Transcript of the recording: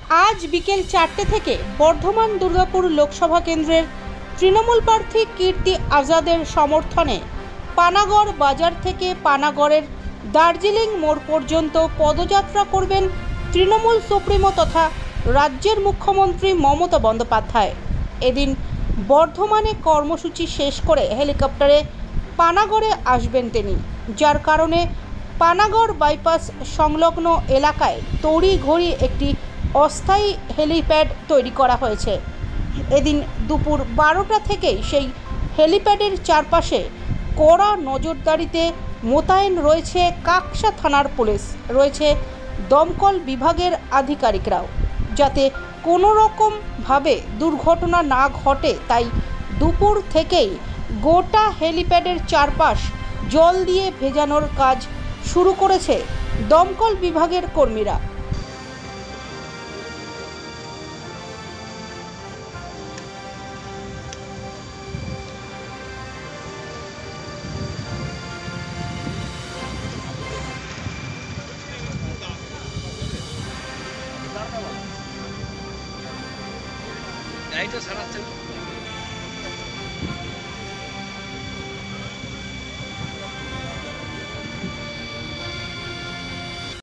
আজ বিকেল 4টে থেকে বর্ধমান দুর্গাপুর লোকসভা কেন্দ্রের তৃণমূল প্রার্থী কীর্তি আজাদের সমর্থনে পানাগড় বাজার থেকে পানাগড়ের দার্জিলিং মোড় পর্যন্ত পদযাত্রা করবেন তৃণমূল সুপ্রিমো তথা রাজ্যের মুখ্যমন্ত্রী মমতা বন্দ্যোপাধ্যায়। এদিন বর্ধমানে কর্মসূচি শেষ করে হেলিকপ্টারে পানাগড়ে আসবেন তিনি, যার কারণে পানাগড় বাইপাস সংলগ্ন এলাকায় তড়িঘড়ি একটি অস্থায়ী হেলিপ্যাড তৈরি করা হয়েছে। এদিন দুপুর 12টা থেকেই সেই হেলিপ্যাডের চারপাশে কড়া নজরদারিতে মোতায়েন রয়েছে কাকসা থানার পুলিশ, রয়েছে দমকল বিভাগের আধিকারিকরাও, যাতে কোনো রকমভাবে দুর্ঘটনা না ঘটে। তাই দুপুর থেকেই গোটা হেলিপ্যাডের চারপাশ জল দিয়ে ভেজানোর কাজ শুরু করেছে দমকল বিভাগের কর্মীরা। লাইটও সারাচ্ছে না।